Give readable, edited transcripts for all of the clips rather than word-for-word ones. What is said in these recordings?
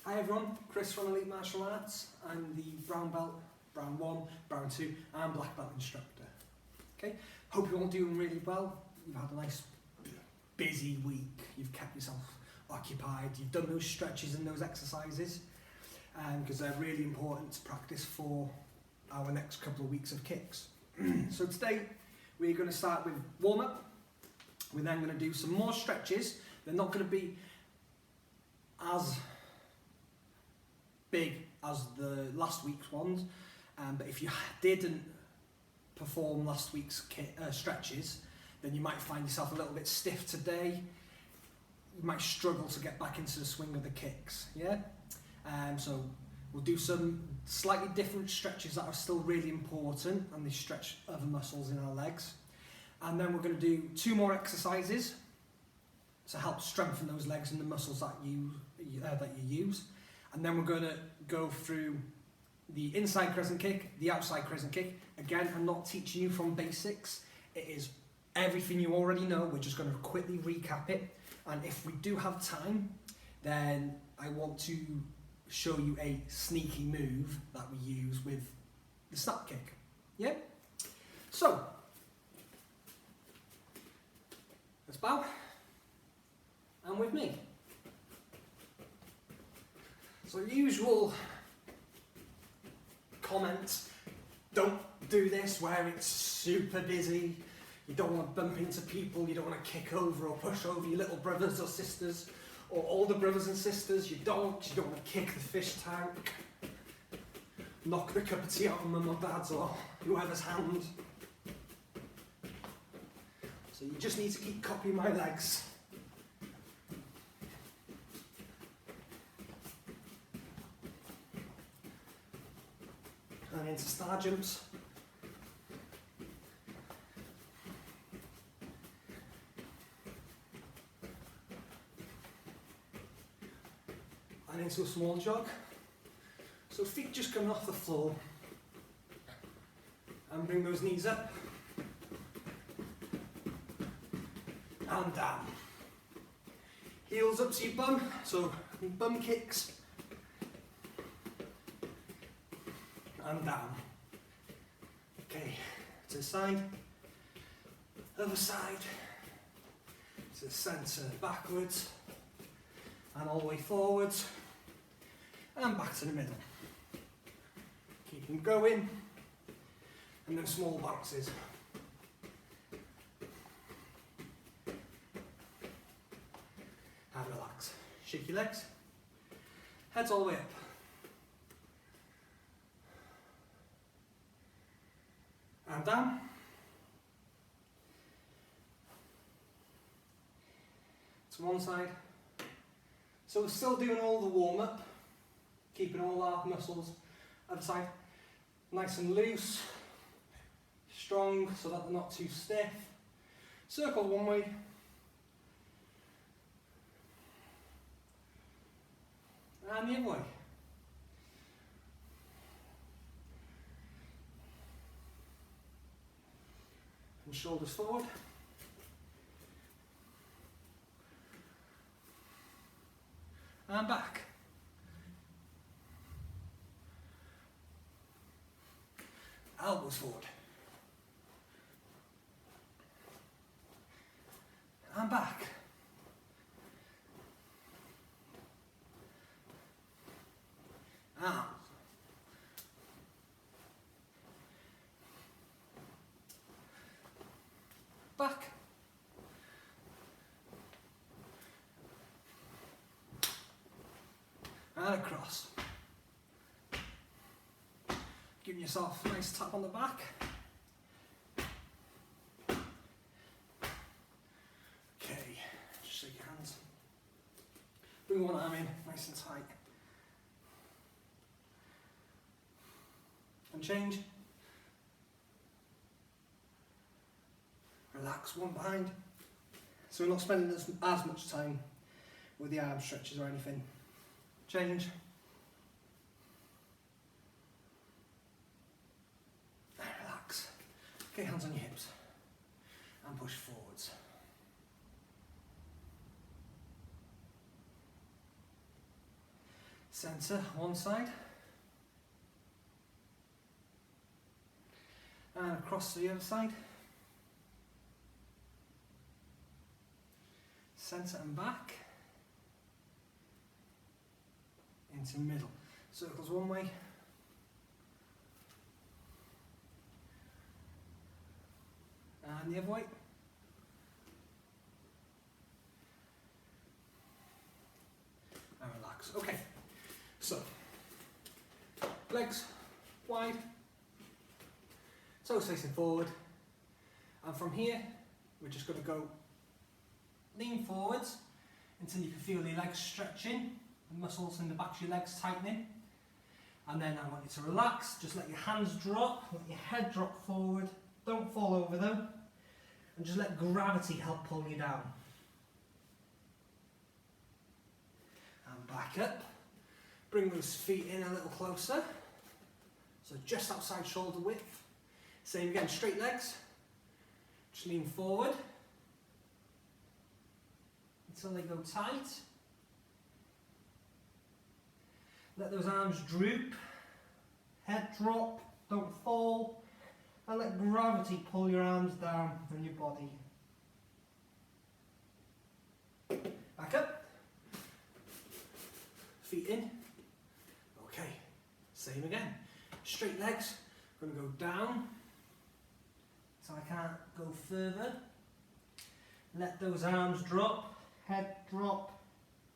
Hi everyone, Chris from Elite Martial Arts. I'm the brown belt, brown 1, brown 2 and black belt instructor. Okay, hope you're all doing really well. You've had a nice busy week, you've kept yourself occupied, you've done those stretches and those exercises because they're really important to practice for our next couple of weeks of kicks. So today we're going to start with warm-up. We're then going to do some more stretches. They're not going to be as big as the last week's ones, but if you didn't perform last week's stretches, then you might find yourself a little bit stiff today. You might struggle to get back into the swing of the kicks, yeah? So we'll do some slightly different stretches that are still really important, and they stretch other muscles in our legs. And then we're going to do 2 more exercises to help strengthen those legs and the muscles that you use. And then we're going to go through the inside crescent kick, the outside crescent kick. Again, I'm not teaching you from basics. It is everything you already know. We're just going to quickly recap it. And if we do have time, then I want to show you a sneaky move that we use with the snap kick. Yeah? So, let's bow. And with me. So usual comments, don't do this where it's super busy, you don't want to bump into people, you don't want to kick over or push over your little brothers or sisters, or older brothers and sisters, you don't want to kick the fish tank, knock the cup of tea out of mum or dad's or whoever's hand. So you just need to keep copying my legs. And into star jumps. And into a small jog. So feet just coming off the floor. And bring those knees up. And down. Heels up to your bum. So bum kicks. And down. Okay, to the side, other side, to the centre, backwards, and all the way forwards, and back to the middle. Keep them going, and then small bounces. And relax. Shake your legs, heads all the way up. And down. To one side. So we're still doing all the warm-up, keeping all our muscles other side nice and loose, strong so that they're not too stiff. Circle one way. And the other way. And shoulders forward. And back. Elbows forward. And back. Arms. Back. And across. Giving yourself a nice tap on the back. Okay, just shake your hands. Bring one arm in, nice and tight. And change. Relax one behind. So we're not spending as much time with the arm stretches or anything. Change. And relax. Okay, hands on your hips. And push forwards. Centre one side. And across to the other side. Centre and back. Into middle. Circles one way. And the other way. And relax. Okay. So, legs wide. Toes facing forward. And from here, we're just going to go lean forwards until you can feel your legs stretching, the muscles in the back of your legs tightening. And then I want you to relax, just let your hands drop, let your head drop forward, don't fall over though, and just let gravity help pull you down. And back up, bring those feet in a little closer, so just outside shoulder width. Same again, straight legs, just lean forward until they go tight. Let those arms droop, head drop, don't fall, and let gravity pull your arms down on your body. Back up, feet in. Okay, same again. Straight legs, I'm going to go down, so I can't go further. Let those arms drop, head drop,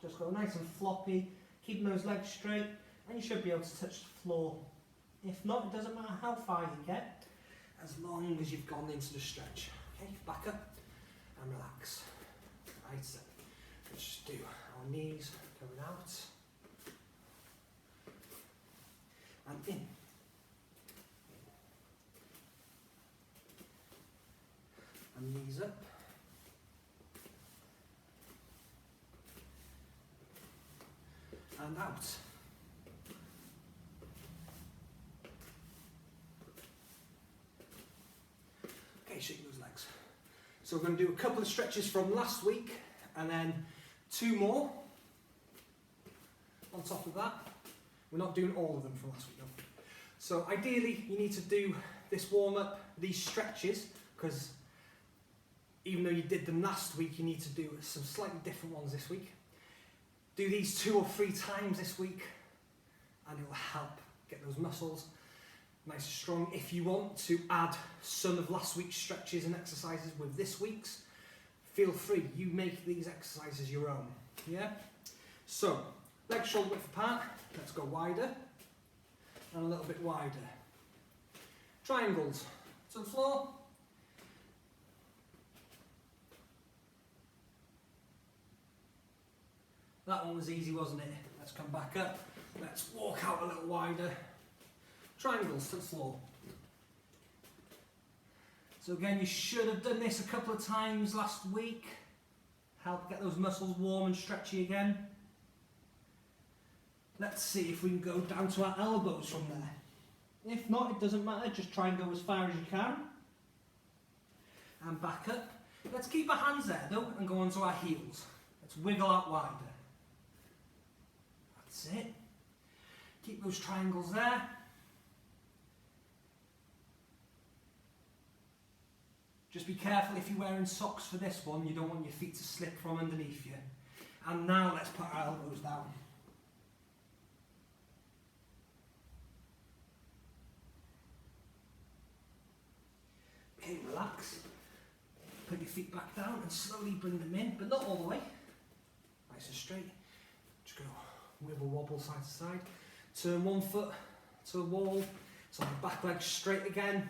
just go nice and floppy. Keep those legs straight and you should be able to touch the floor. If not, it doesn't matter how far you get, as long as you've gone into the stretch. Okay, back up and relax. Right, so let's just do our knees going out and in. And knees up. And out. Okay, shake those legs. So we're going to do a couple of stretches from last week and then 2 more on top of that. We're not doing all of them from last week though. So ideally you need to do this warm up, these stretches, because even though you did them last week, you need to do some slightly different ones this week. Do these 2 or 3 times this week and it will help get those muscles nice and strong. If you want to add some of last week's stretches and exercises with this week's, feel free, you make these exercises your own. Yeah? So, legs shoulder width apart, let's go wider and a little bit wider. Triangles to the floor. That one was easy, wasn't it? Let's come back up. Let's walk out a little wider. Triangles to the floor. So again, you should have done this a couple of times last week. Help get those muscles warm and stretchy again. Let's see if we can go down to our elbows from there. If not, it doesn't matter. Just try and go as far as you can. And back up. Let's keep our hands there though and go onto our heels. Let's wiggle out wider. That's it. Keep those triangles there. Just be careful if you're wearing socks for this one, you don't want your feet to slip from underneath you. And now let's put our elbows down. Okay, relax. Put your feet back down and slowly bring them in, but not all the way. Nice and straight. Just go wibble wobble side to side. Turn one foot to the wall, so my back leg straight again.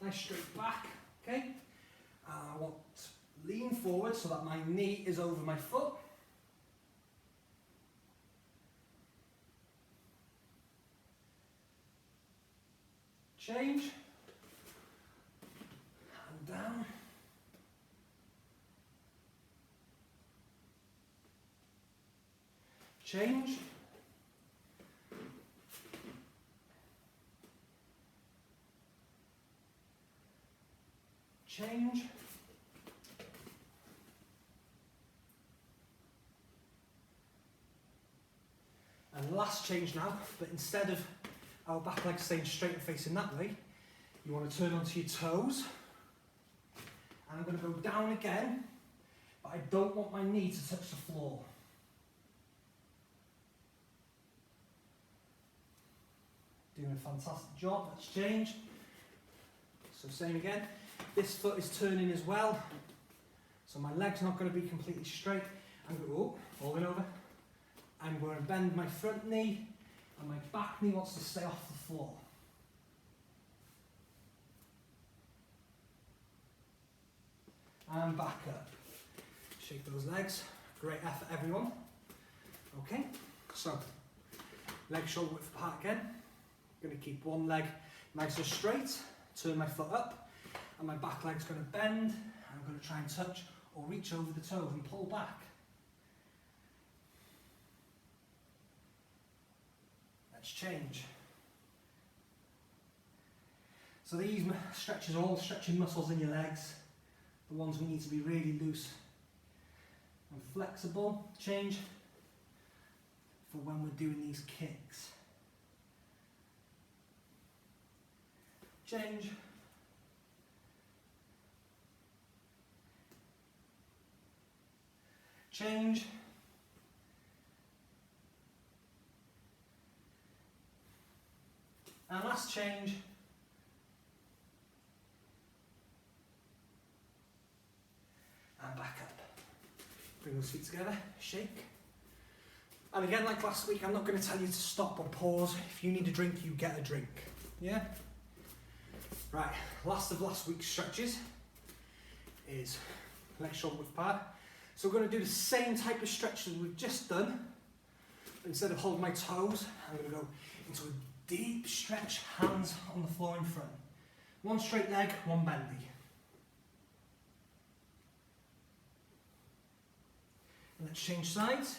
Nice straight back. Okay, I want to lean forward so that my knee is over my foot. Change, hand down. Change. Change. And And last change now, but instead of our back leg staying straight and facing that way, you want to turn onto your toes. And I'm going to go down again, but I don't want my knee to touch the floor. Doing a fantastic job. Let's change. So same again. This foot is turning as well. So my leg's not going to be completely straight. I'm going to, falling over. I'm going to bend my front knee, and my back knee wants to stay off the floor. And back up. Shake those legs. Great effort, everyone. Okay, so leg shoulder width apart again. I'm going to keep one leg nice and straight. Turn my foot up, and my back leg's going to bend. I'm going to try and touch or reach over the toes and pull back. Let's change. So these stretches are all stretching muscles in your legs. The ones we need to be really loose and flexible. Change for when we're doing these kicks. Change. Change. And last change. And back up. Bring those feet together, shake. And again, like last week, I'm not going to tell you to stop or pause. If you need a drink, you get a drink. Yeah? Right, last of last week's stretches is leg shoulder width apart. So we're going to do the same type of stretch as we've just done. But instead of holding my toes, I'm going to go into a deep stretch, hands on the floor in front. One straight leg, one bendy. And let's change sides.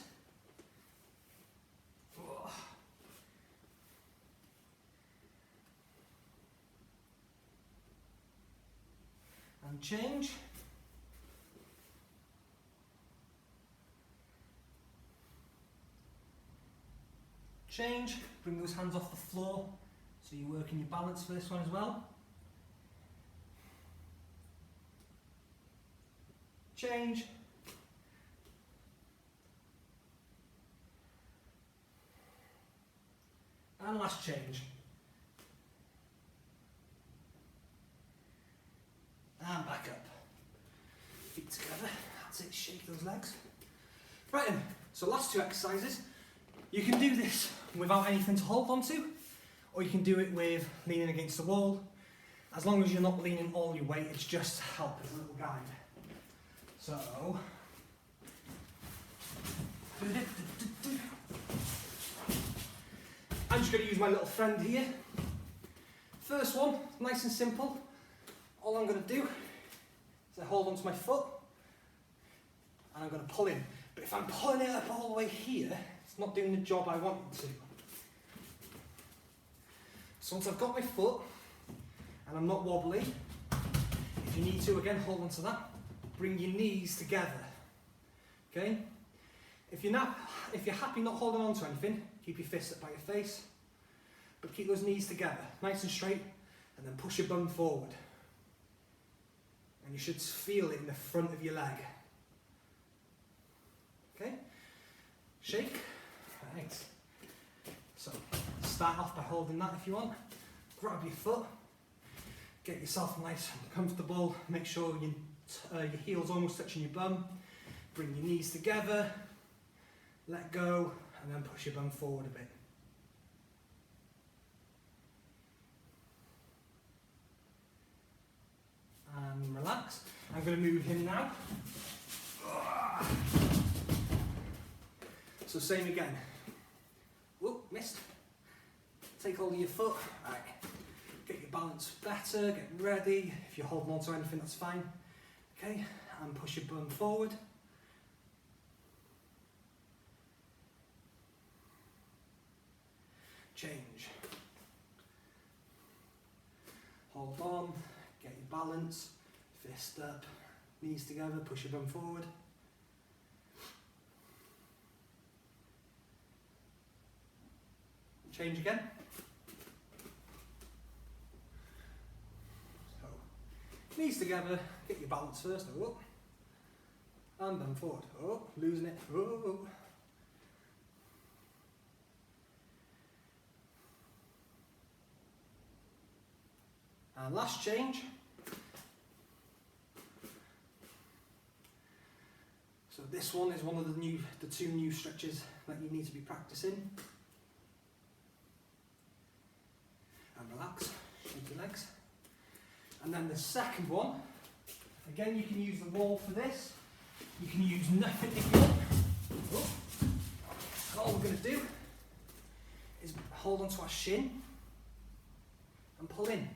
And change. Change, bring those hands off the floor, so you're working your balance for this one as well. Change. And last change. And back up. Feet together, that's it, shake those legs. Right then, so last two exercises. You can do this without anything to hold on to, or you can do it with leaning against the wall. As long as you're not leaning all your weight, it's just to help as a little guide. So, I'm just going to use my little friend here. First one, nice and simple. All I'm going to do is I hold onto my foot, and I'm going to pull in. But if I'm pulling it up all the way here, it's not doing the job I want it to. So once I've got my foot, and I'm not wobbly, if you need to, again, hold on to that. Bring your knees together. Okay? If you're happy not holding on to anything, keep your fists up by your face. But keep those knees together, nice and straight, and then push your bum forward. And you should feel it in the front of your leg. Okay? Shake. Right. So, start off by holding that if you want. Grab your foot. Get yourself nice and comfortable. Make sure your heel's almost touching your bum. Bring your knees together. Let go, and then push your bum forward a bit. And relax. I'm going to move him now. So same again. Whoop, missed. Take hold of your foot. Right. Get your balance better, get ready. If you're holding on to anything, that's fine. Okay, and push your bum forward. Change. Hold on, get your balance, fist up, knees together, push your bum forward. Change again. So, knees together, get your balance first, up. And then forward, up, losing it, up. And last change. So this one is one of the two new stretches that you need to be practicing. And relax, shake your legs. And then the second one, again you can use the wall for this. You can use nothing if you want. Oh. And all we're going to do is hold onto our shin and pull in.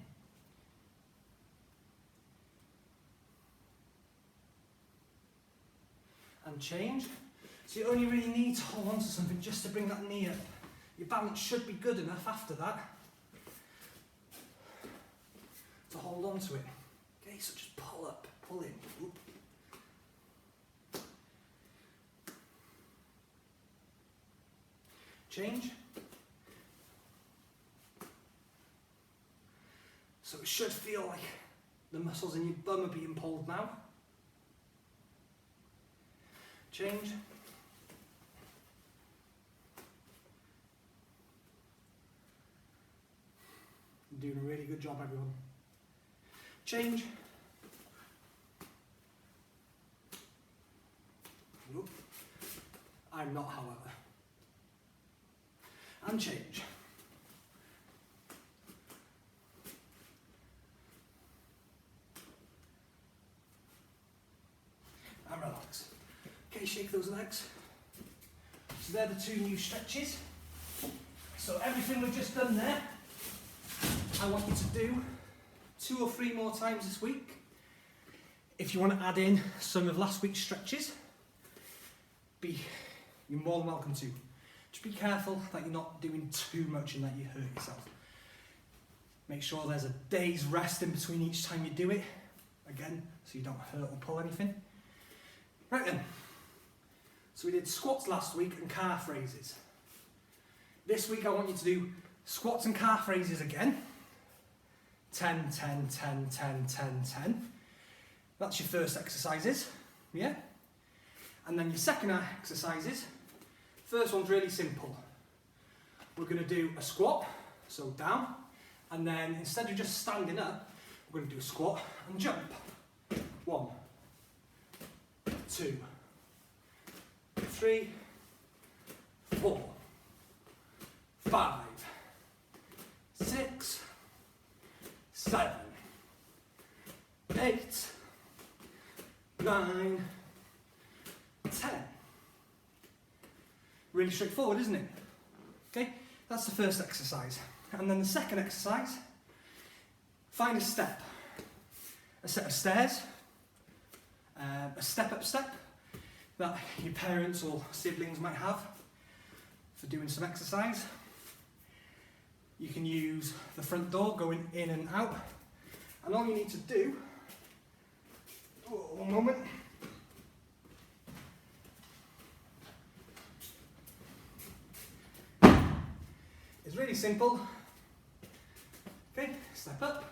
And change. So you only really need to hold on to something just to bring that knee up. Your balance should be good enough after that to hold on to it. Okay, so just pull up, pull in. Oop. Change. So it should feel like the muscles in your bum are being pulled now. Change. You're doing a really good job, everyone. Change. Nope. I'm not, however. And change. And relax. Okay, shake those legs. So they're the two new stretches. So everything we've just done there, I want you to do 2 or 3 more times this week. If you want to add in some of last week's stretches, you're more than welcome to. Just be careful that you're not doing too much and that you hurt yourself. Make sure there's a day's rest in between each time you do it, again, so you don't hurt or pull anything. Right then, so we did squats last week and calf raises. This week I want you to do squats and calf raises again. 10, 10, 10, 10, 10, 10. That's your first exercises, yeah? And then your second exercises, first one's really simple. We're going to do a squat, so down, and then instead of just standing up, we're going to do a squat and jump. 1, 2, 3, 4, 5, 6, 7, 8, 9, 10. Really straightforward, isn't it? Okay, that's the first exercise. And then the second exercise, find a step. A set of stairs, a step-up step that your parents or siblings might have for doing some exercise. You can use the front door going in and out. And all you need to do, one moment, is really simple. Okay, step up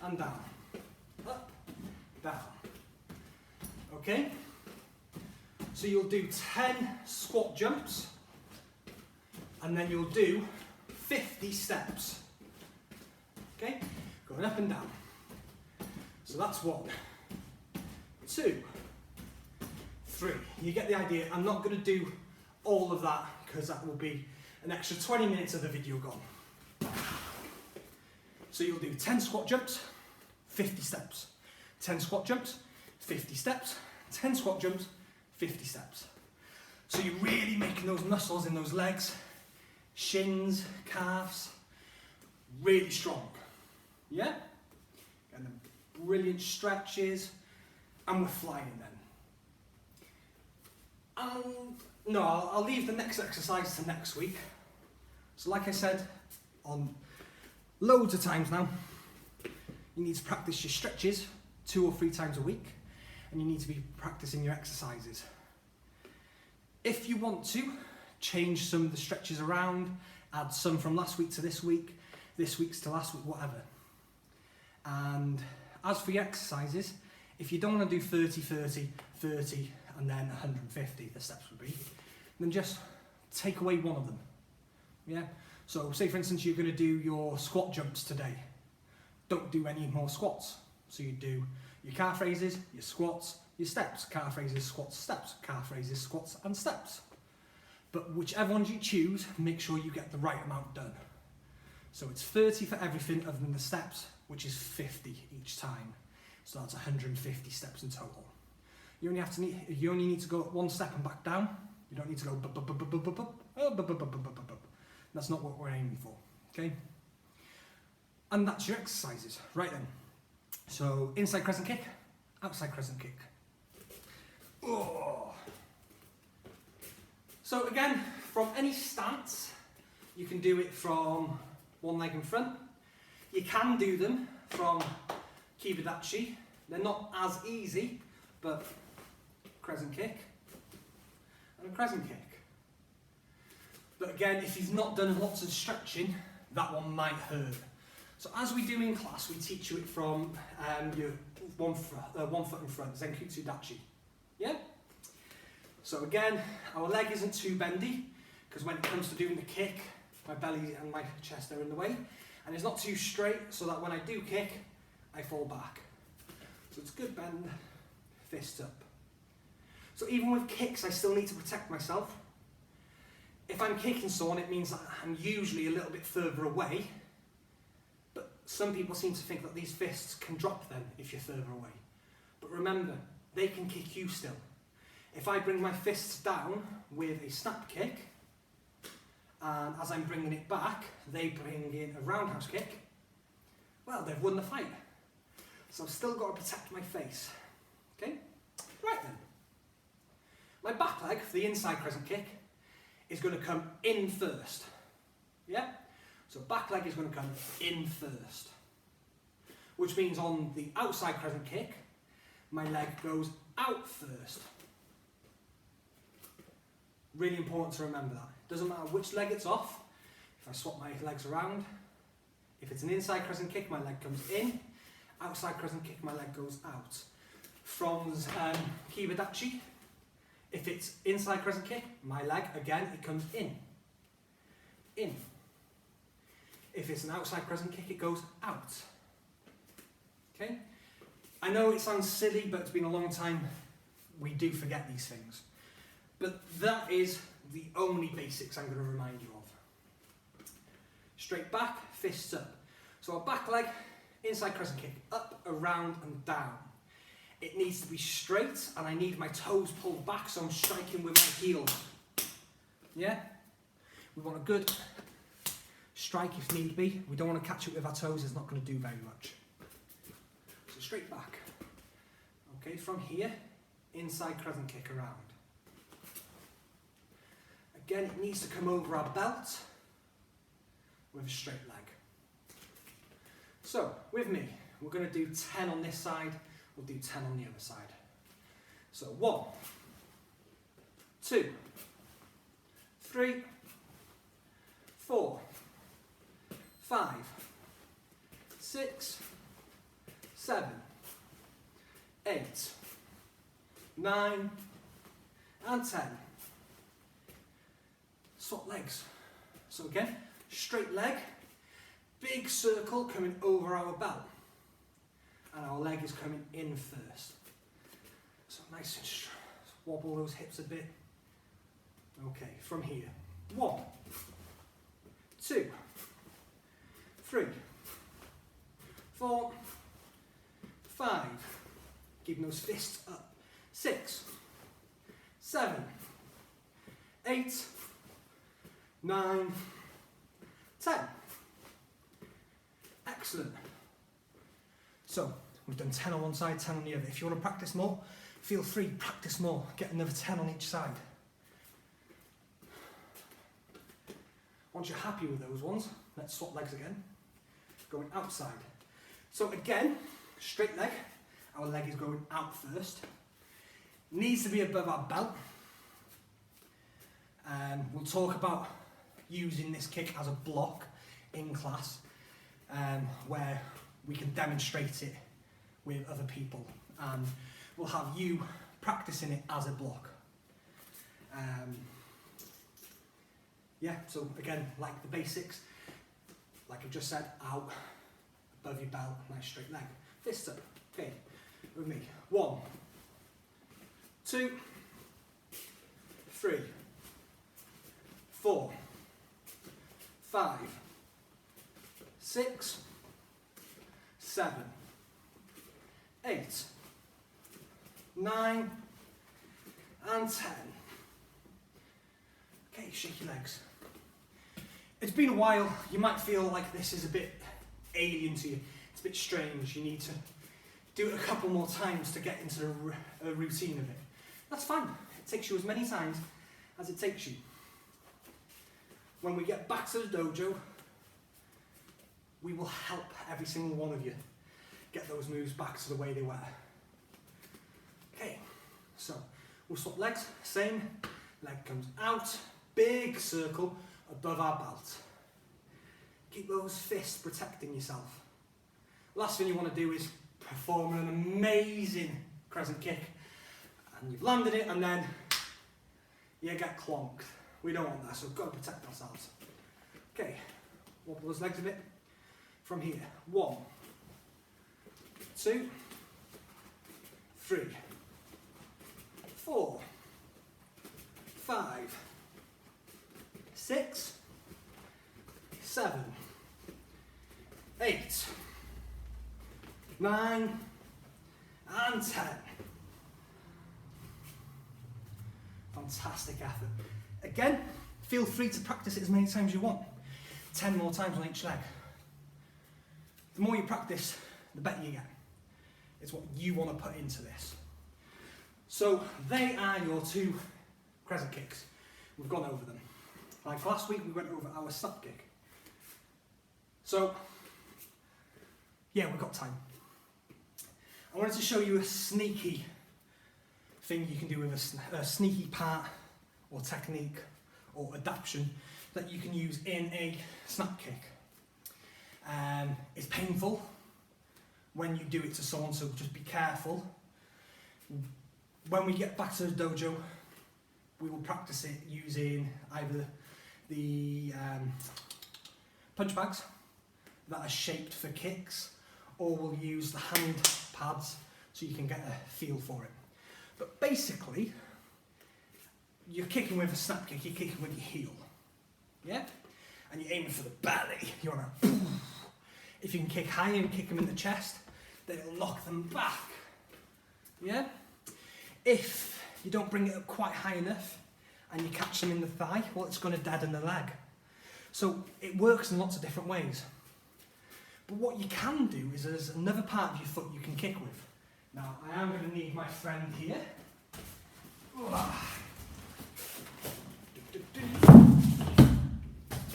and down, up, down. Okay, so you'll do 10 squat jumps and then you'll do 50 steps. Okay, going up and down. So that's 1, 2, 3. You get the idea. I'm not going to do all of that because that will be an extra 20 minutes of the video gone. So you'll do 10 squat jumps, 50 steps. 10 squat jumps, 50 steps. 10 squat jumps, 50 steps. So you're really making those muscles in those legs, shins, calves, really strong. Yeah? And then brilliant stretches, and we're flying then. No, I'll leave the next exercise to next week. So like I said, on loads of times now, you need to practice your stretches 2 or 3 times a week, and you need to be practicing your exercises. If you want to change some of the stretches around, Add some from last week to this week's to last week, whatever. And as for your exercises, if you don't want to do 30, 30, 30, and then 150, the steps would be, then just take away one of them. Yeah? So say for instance you're going to do your squat jumps today. Don't do any more squats. So you do your calf raises, your squats, your steps, calf raises, squats, steps, calf raises, squats and steps. But whichever ones you choose, make sure you get the right amount done. So it's 30 for everything other than the steps, which is 50 each time. So that's 150 steps in total. You only need to go one step and back down. You don't need to go That's not what we're aiming for, okay? And that's your exercises. Right then. So inside crescent kick, outside crescent kick. Oh. So again, from any stance, you can do it from one leg in front. You can do them from kibadachi. They're not as easy, but crescent kick and a crescent kick. But again, if you've not done lots of stretching, that one might hurt. So as we do in class, we teach you it from your one foot in front, Zenkutsu Dachi. Yeah? So again, our leg isn't too bendy, because when it comes to doing the kick, my belly and my chest are in the way. And it's not too straight, so that when I do kick, I fall back. So it's good bend, fist up. So even with kicks, I still need to protect myself. If I'm kicking someone, it means that I'm usually a little bit further away. But some people seem to think that these fists can drop then if you're further away. But remember, they can kick you still. If I bring my fists down with a snap kick, and as I'm bringing it back, they bring in a roundhouse kick, well, they've won the fight. So I've still got to protect my face. Okay? Right then. My back leg for the inside crescent kick is going to come in first. Yeah? So back leg is going to come in first. Which means on the outside crescent kick, my leg goes out first. Really important to remember that. Doesn't matter which leg it's off. If I swap my legs around, if it's an inside crescent kick, my leg comes in. Outside crescent kick, my leg goes out. From kibadachi, if it's inside crescent kick, my leg, again, it comes in. In. If it's an outside crescent kick, it goes out. Okay? I know it sounds silly, but it's been a long time. We do forget these things. But that is the only basics I'm going to remind you of. Straight back, fists up. So our back leg, inside crescent kick, up, around and down. It needs to be straight, and I need my toes pulled back, so I'm striking with my heels. Yeah? We want a good strike if need be. We don't want to catch it with our toes, it's not going to do very much. So straight back. Okay, from here, inside crescent kick around. Again, it needs to come over our belt with a straight leg. So, with me, we're going to do 10 on this side, we'll do 10 on the other side. So 1, 2, 3, 4, 5, 6, 7, 8, 9, and 10. Swap legs. So again, straight leg, big circle coming over our belt. And our leg is coming in first. So nice and strong. Wobble those hips a bit. Okay, from here. 1, 2, 3, 4, 5. Keeping those fists up. 6, 7, 8, 9, 10. Excellent. So, we've done 10 on one side, 10 on the other. If you want to practice more, feel free, practice more. Get another 10 on each side. Once you're happy with those ones, let's swap legs again. Going outside. So again, straight leg. Our leg is going out first. Needs to be above our belt. We'll talk about using this kick as a block in class, where we can demonstrate it with other people, and we'll have you practicing it as a block. Yeah, so again, like the basics, like I've just said, out, above your belt, nice straight leg. Fists up, okay, with me. 1, 2, 3, 4, 5, 6, 7, 8, 9, and 10. Okay, shake your legs. It's been a while, you might feel like this is a bit alien to you. It's a bit strange, you need to do it a couple more times to get into a routine of it. That's fine, it takes you as many times as it takes you. When we get back to the dojo, we will help every single one of you get those moves back to the way they were. Okay, so we'll swap legs, same, leg comes out, big circle above our belt. Keep those fists protecting yourself. Last thing you want to do is perform an amazing crescent kick and you've landed it and then you get clonked. We don't want that, so we've got to protect ourselves. Okay, wobble those legs a bit from here. 1, 2, 3, 4, 5, 6, 7, 8, 9, and 10. Fantastic effort. Again, feel free to practice it as many times as you want. 10 more times on each leg. The more you practice, the better you get. It's what you want to put into this. So they are your 2 crescent kicks. We've gone over them. Like last week we went over our snap kick. So, yeah, we've got time. I wanted to show you a sneaky thing you can do with a sneaky part or technique or adaptation that you can use in a snap kick. It's painful when you do it to someone, so just be careful. When we get back to the dojo, we will practice it using either the punch bags that are shaped for kicks, or we'll use the hand pads so you can get a feel for it. But basically, you're kicking with a snap kick, you're kicking with your heel, yeah? And you're aiming for the belly. You want to, if you can kick higher and kick them in the chest, then it'll knock them back, yeah? If you don't bring it up quite high enough and you catch them in the thigh, well, it's going to deaden the leg. So it works in lots of different ways. But what you can do is there's another part of your foot you can kick with. Now, I am going to need my friend here.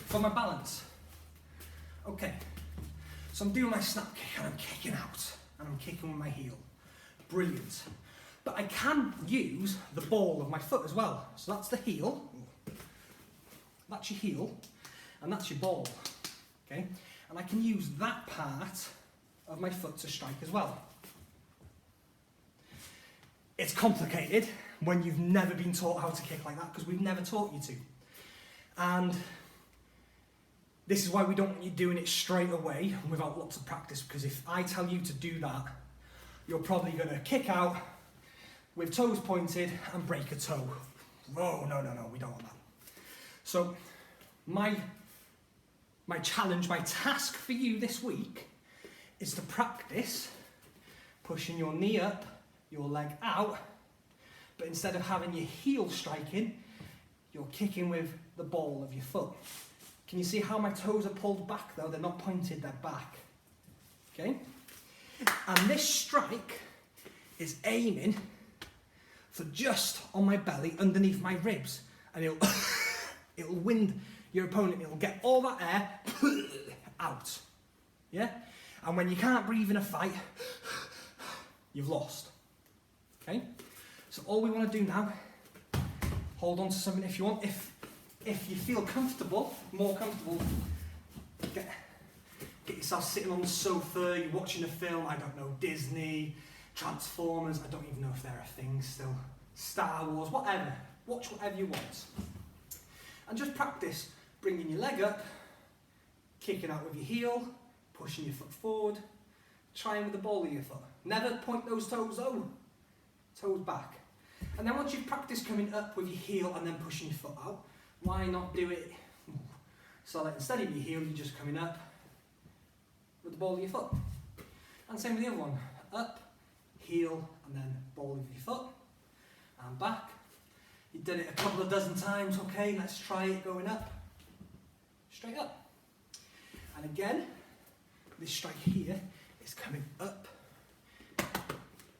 For my balance. Okay, so I'm doing my snap kick and I'm kicking out. And I'm kicking with my heel. Brilliant. But I can use the ball of my foot as well. So that's the heel. That's your heel. And that's your ball. Okay? And I can use that part of my foot to strike as well. It's complicated when you've never been taught how to kick like that, because we've never taught you to. And this is why we don't want you doing it straight away without lots of practice, because if I tell you to do that, you're probably going to kick out with toes pointed and break a toe. Oh, no, we don't want that. So my challenge, my task for you this week is to practice pushing your knee up, your leg out, but instead of having your heel striking, you're kicking with the ball of your foot. Can you see how my toes are pulled back though? They're not pointed, they're back. Okay? And this strike is aiming for just on my belly, underneath my ribs. And it'll wind your opponent, it'll get all that air out. Yeah? And when you can't breathe in a fight, you've lost. Okay? So all we want to do now, hold on to something if you want. If If you feel comfortable, more comfortable, get yourself sitting on the sofa, you're watching a film, I don't know, Disney, Transformers, I don't even know if they're a thing still, Star Wars, whatever. Watch whatever you want. And just practice bringing your leg up, kicking out with your heel, pushing your foot forward, trying with the ball of your foot. Never point those toes out, toes back. And then once you've practiced coming up with your heel and then pushing your foot out, why not do it so that instead of your heel, you're just coming up with the ball of your foot. And same with the other one. Up, heel, and then ball of your foot, and back. You've done it a couple of dozen times, okay, let's try it going up. Straight up. And again, this strike here is coming up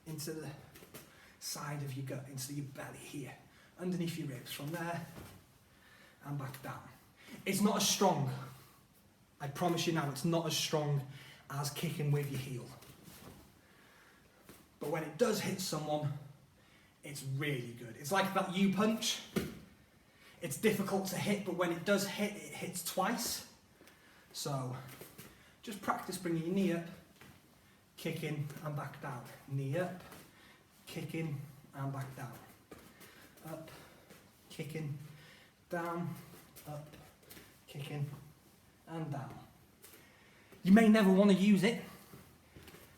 into the side of your gut, into your belly here, underneath your ribs, from there and back down. It's not as strong, I promise you now, it's not as strong as kicking with your heel. But when it does hit someone, it's really good. It's like that U-punch. It's difficult to hit, but when it does hit, it hits twice. So just practice bringing your knee up, kicking and back down. Knee up, kicking and back down. Up, kicking, down, up, kicking and down. You may never want to use it,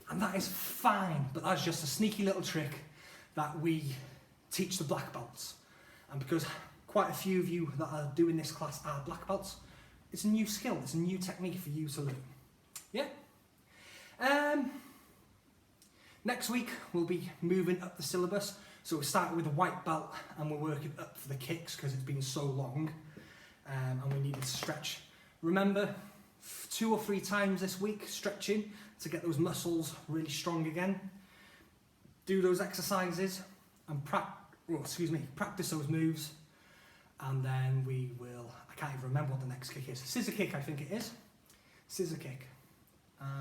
and that is fine, but that's just a sneaky little trick that we teach the black belts. And because quite a few of you that are doing this class are black belts, it's a new skill, it's a new technique for you to learn. Yeah? Next week we'll be moving up the syllabus, so we're starting with a white belt and we're working up for the kicks because it's been so long and we needed to stretch. Remember, 2 or 3 times this week stretching to get those muscles really strong again. Do those exercises and practice those moves, and then we will, I can't even remember what the next kick is. Scissor kick, I think it is. Scissor kick.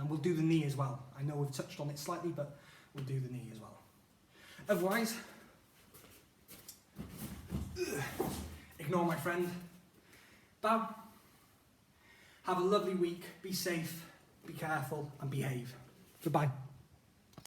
We'll do the knee as well. I know we've touched on it slightly, but we'll do the knee as well. Otherwise, ignore my friend. Bow. Have a lovely week. Be safe, be careful, and behave. Goodbye.